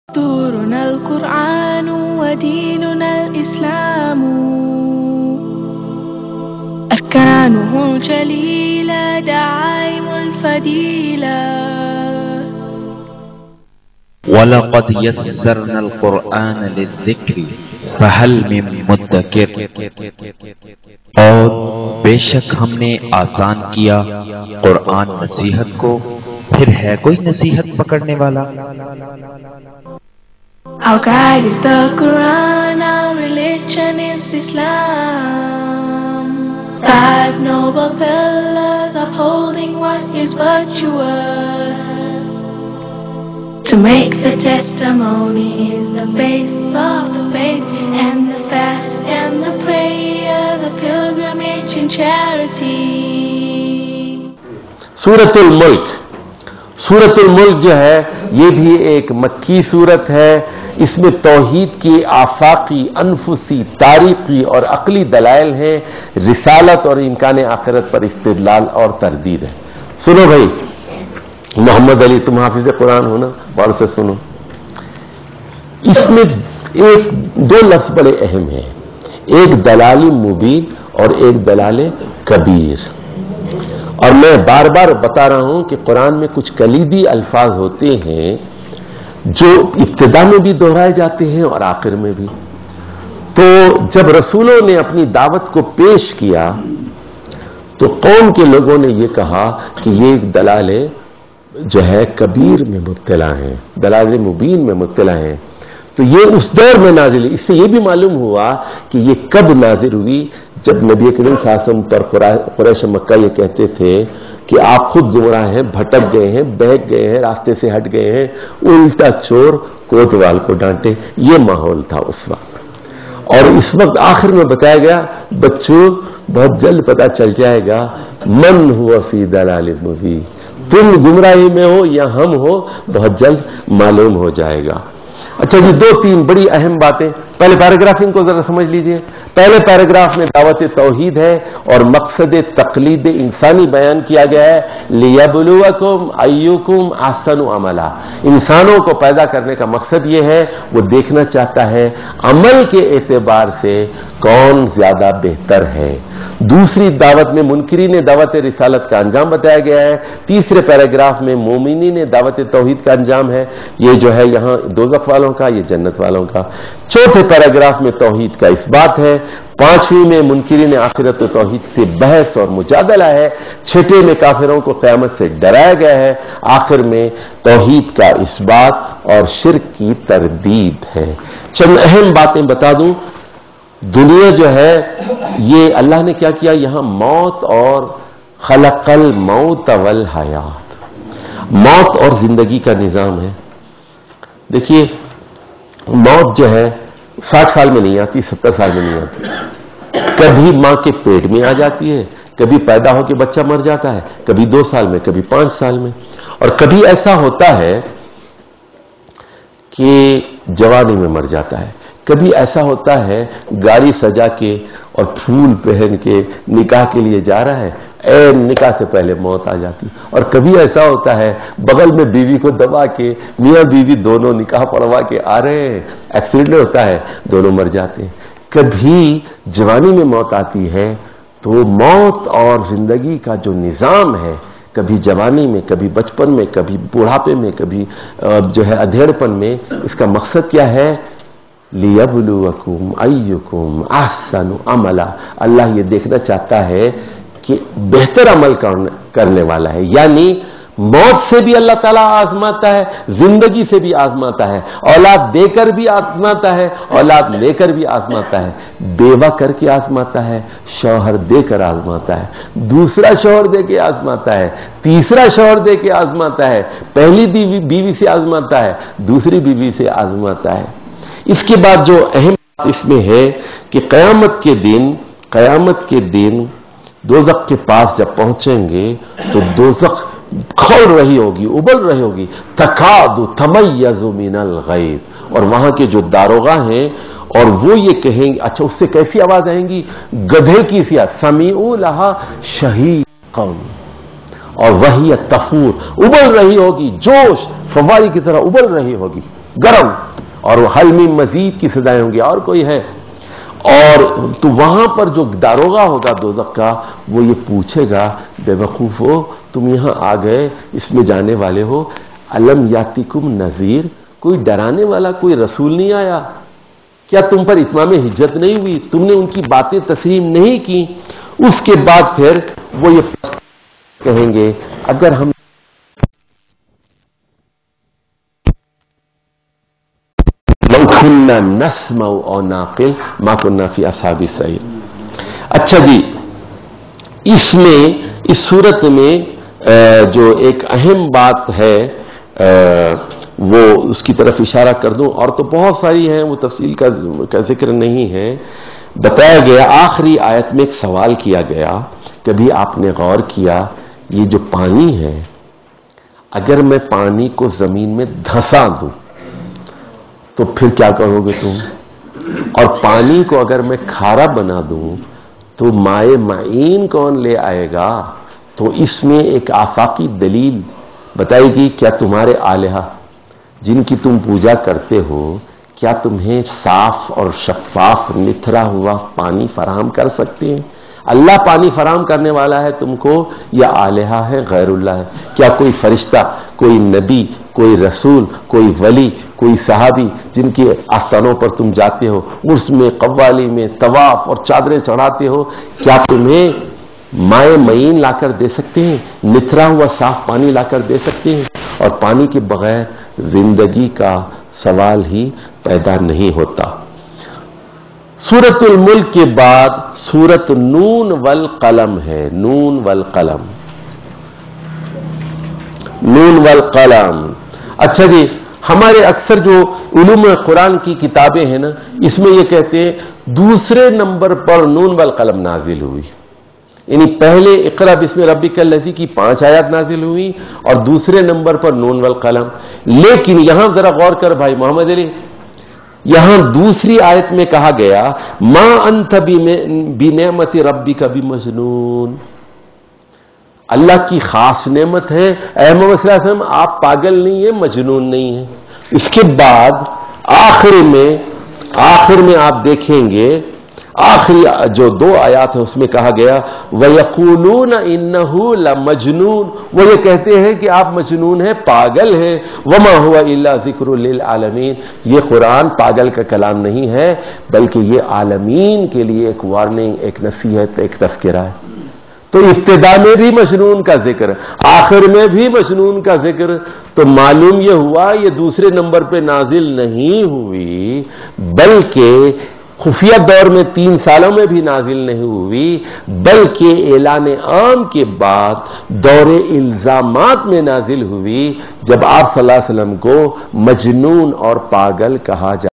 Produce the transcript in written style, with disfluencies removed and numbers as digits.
دستورنا القرآن وديننا الإسلام أركانه جليلة دعائم الفضيلة وَلَقَدْ يَسَّرْنَا الْقُرْآنَ لِلذِّكْرِ فَهَلْ مِن مُدَّكِرٍ، اور بے شک ہم نے آسان کیا قرآن نصیحت کو، پھر ہے کوئی نصیحت پکڑنے والا؟ Our guide is the Quran, our religion is Islam. 5 noble pillars upholding what is virtuous. To make the testimony is the base of the faith, and the fast and the prayer, the pilgrimage and charity. سورۃ الملک، سورۃ الملک جو ہے یہ بھی ایک مکی سورت ہے۔ اس میں توحید کی آفاقی، انفسی، تاریخی اور عقلی دلائل ہیں، رسالت اور امکان آخرت پر استدلال اور تردید ہے۔ سنو بھائی، محمد علی تم حافظ قرآن ہو نا، غور سے سنو۔ اس میں دو لفظ بڑے اہم ہیں، ایک دلال مبین اور ایک دلال کبیر۔ اور میں بار بار بتا رہا ہوں کہ قرآن میں کچھ کلیدی الفاظ ہوتے ہیں جو ابتدا میں بھی دہرائے جاتے ہیں اور آخر میں بھی۔ تو جب رسولوں نے اپنی دعوت کو پیش کیا تو قوم کے لوگوں نے یہ کہا کہ یہ ایک دلال جو ہے کبیر میں مبتلا ہیں، دلال مبین میں مبتلا ہیں۔ تو یہ اس دور میں نازل ہے۔ اس سے یہ بھی معلوم ہوا کہ یہ کب نازل ہوئی، جب نبی کریم صلی اللہ علیہ وسلم پر قریش مکہ یہ کہتے تھے کہ آپ خود گمراہ ہیں، بھٹک گئے ہیں، بہک گئے ہیں، راستے سے ہٹ گئے ہیں، الٹا چور کوتوال کو ڈانٹے، یہ ماحول تھا اس وقت۔ اور اس وقت آخر میں بتایا گیا بچوں بہت جلد پتہ چل جائے گا من ہوا فی دلال مبین، تم گمراہی میں ہو یا ہم ہو، بہت جلد معلوم ہو جائے گا۔ اچھا جی، 2-3 بڑی اہم باتیں۔ پہلے پیراگراف ان کو ذرا سمجھ لیجئے۔ پہلے پیراگراف میں دعوت توحید ہے اور مقصد تقلید انسانی بیان کیا گیا ہے، لیبلوکم ایکم احسن عملا۔ انسانوں کو پیدا کرنے کا مقصد یہ ہے، وہ دیکھنا چاہتا ہے عمل کے اعتبار سے کون زیادہ بہتر ہے۔ دوسری دعوت میں منکرین دعوت رسالت کا انجام بتایا گیا ہے۔ تیسرے پیراگراف میں مومنین دعوت توحید کا انجام ہے، یہ جو ہے یہاں دوزخ والوں کا، یہ جنت والوں کا۔ چوتھے پیراگراف میں توحید کا اس بات ہے۔ 5ویں میں منکرین آخرت و توحید سے بحث اور مجادلہ ہے۔ 6 میں کافروں کو قیامت سے ڈرایا گیا ہے۔ آخر میں توحید کا اس بات اور شرک کی تردید ہے۔ چند اہم باتیں بتا دوں۔ دنیا جو ہے یہ اللہ نے کیا کیا، یہاں موت اور خلق الموت والحیات، موت اور زندگی کا نظام ہے۔ دیکھیے موت جو ہے 60 سال میں نہیں آتی، 70 سال میں نہیں آتی، کبھی ماں کے پیٹ میں آ جاتی ہے، کبھی پیدا ہو کے بچہ مر جاتا ہے، کبھی 2 سال میں، کبھی 5 سال میں، اور کبھی ایسا ہوتا ہے کہ جوانی میں مر جاتا ہے، کبھی ایسا ہوتا ہے گاڑی سجا کے اور پھول پہن کے نکاح کے لیے جا رہا ہے، نکاح سے پہلے موت آ جاتی، اور کبھی ایسا ہوتا ہے بغل میں بیوی کو دبا کے میاں بیوی دونوں نکاح پڑھوا کے آ رہے ہیں، ایکسیڈنٹ ہوتا ہے، دونوں مر جاتے ہیں۔ کبھی جوانی میں موت آتی ہے، تو موت اور زندگی کا جو نظام ہے، کبھی جوانی میں، کبھی بچپن میں، کبھی بوڑھاپے میں، کبھی جو ہے ادھیڑپن میں، اس کا مقصد کیا ہے، لیبلوکم ایکم احسن عملا۔ اللہ یہ دیکھنا چاہتا ہے کہ بہتر عمل کرنے والا ہے، یعنی موت سے بھی اللہ تعالیٰ آزماتا ہے، زندگی سے بھی آزماتا ہے، اولاد دے کر بھی آزماتا ہے، اولاد لے کر بھی آزماتا ہے، بیوہ کر کے آزماتا ہے، شوہر دے کر آزماتا ہے، دوسرا شوہر دے کے آزماتا ہے، تیسرا شوہر دے کے آزماتا ہے، پہلی بیوی سے آزماتا ہے، دوسری بیوی سے آزماتا ہے۔ اس کے بعد جو اہم بات اس میں ہے کہ قیامت کے دن دوزخ کے پاس جب پہنچیں گے تو دوزخ کھول رہی ہوگی، ابل رہی ہوگی، تکاد تمیز من الغیظ، اور وہاں کے جو داروغہ ہیں اور وہ یہ کہیں گے، اچھا اس سے کیسی آواز آئیں گی، گدھے کی سی، سمیعوا لہا شہیقا، اور وہی تفور، ابل رہی ہوگی، جوش فواری کی طرح ابل رہی ہوگی۔ گرم، اور حل من مزید کی سزائیں ہوں گی، اور کوئی ہے؟ اور تو وہاں پر جو داروغہ ہوگا دوزخ کا، وہ یہ پوچھے گا، بے وقوف ہو تم یہاں آ گئے، اس میں جانے والے ہو، الم یاتکم نذیر، کوئی ڈرانے والا، کوئی رسول نہیں آیا؟ کیا تم پر اتمام حجت نہیں ہوئی؟ تم نے ان کی باتیں تسلیم نہیں کی؟ اس کے بعد پھر وہ یہ کہیں گے، اگر ہم لو كنا نسمع او ناقل ما كنا في اصحاب السعیر۔ اچھا جی، اس میں اس صورت میں جو ایک اہم بات ہے وہ اس کی طرف اشارہ کر دوں، اور تو بہت ساری ہیں، وہ تفصیل کا ذکر نہیں ہے۔ بتایا گیا آخری آیت میں ایک سوال کیا گیا، کبھی آپ نے غور کیا یہ جو پانی ہے، اگر میں پانی کو زمین میں دھسا دوں تو پھر کیا کرو گے تم؟ اور پانی کو اگر میں کھارا بنا دوں تو مائع معین کون لے آئے گا؟ تو اس میں ایک آفاقی دلیل بتائے گی، کیا تمہارے الہہ جن کی تم پوجا کرتے ہو، کیا تمہیں صاف اور شفاف نتھرا ہوا پانی فراہم کر سکتے ہیں؟ اللہ پانی فراہم کرنے والا ہے تم کو، یا الہہ ہے غیر اللہ ہے؟ کیا کوئی فرشتہ، کوئی نبی، کوئی رسول، کوئی ولی، کوئی صحابی جن کے آستانوں پر تم جاتے ہو، عرس میں، قوالی میں، طواف اور چادریں چڑھاتے ہو، کیا تمہیں مائع معین لا کر دے سکتے ہیں؟ نتھرا ہوا صاف پانی لا کر دے سکتے ہیں؟ اور پانی کے بغیر زندگی کا سوال ہی پیدا نہیں ہوتا۔ سورۃ الملک کے بعد سورۃ نون والقلم ہے، نون والقلم، نون والقلم۔ اچھا جی، ہمارے اکثر جو علوم قرآن کی کتابیں ہیں نا، اس میں یہ کہتے ہیں دوسرے نمبر پر نون والقلم نازل ہوئی، یعنی پہلے اقرا بسم ربک الذی کی 5 آیات نازل ہوئی اور دوسرے نمبر پر نون والقلم۔ لیکن یہاں ذرا غور کر بھائی محمد علی، یہاں دوسری آیت میں کہا گیا ما انت بنعمت ربک بمجنون، اللہ کی خاص نعمت ہے اے محمد صلی اللہ علیہ وسلم، آپ پاگل نہیں ہیں، مجنون نہیں ہیں۔ اس کے بعد آخر میں آپ دیکھیں گے، آخری جو 2 آیات ہیں اس میں کہا گیا وَيَقُولُونَ إِنَّهُ لَمَجْنُونَ، وہ یہ کہتے ہیں کہ آپ مجنون ہیں، پاگل ہیں، وَمَا هُوَ إِلَّا ذِكْرٌ لِّلْعَالَمِينَ، یہ قرآن پاگل کا کلام نہیں ہے بلکہ یہ عالمین کے لیے ایک وارننگ، ایک نصیحت، ایک تذکرہ ہے۔ تو ابتدا میں بھی مجنون کا ذکر، آخر میں بھی مجنون کا ذکر، تو معلوم یہ ہوا یہ دوسرے نمبر پہ نازل نہیں ہوئی بلکہ خفیہ دور میں 3 سالوں میں بھی نازل نہیں ہوئی، بلکہ اعلان عام کے بعد دور الزامات میں نازل ہوئی، جب آپ صلی اللہ علیہ وسلم کو مجنون اور پاگل کہا جا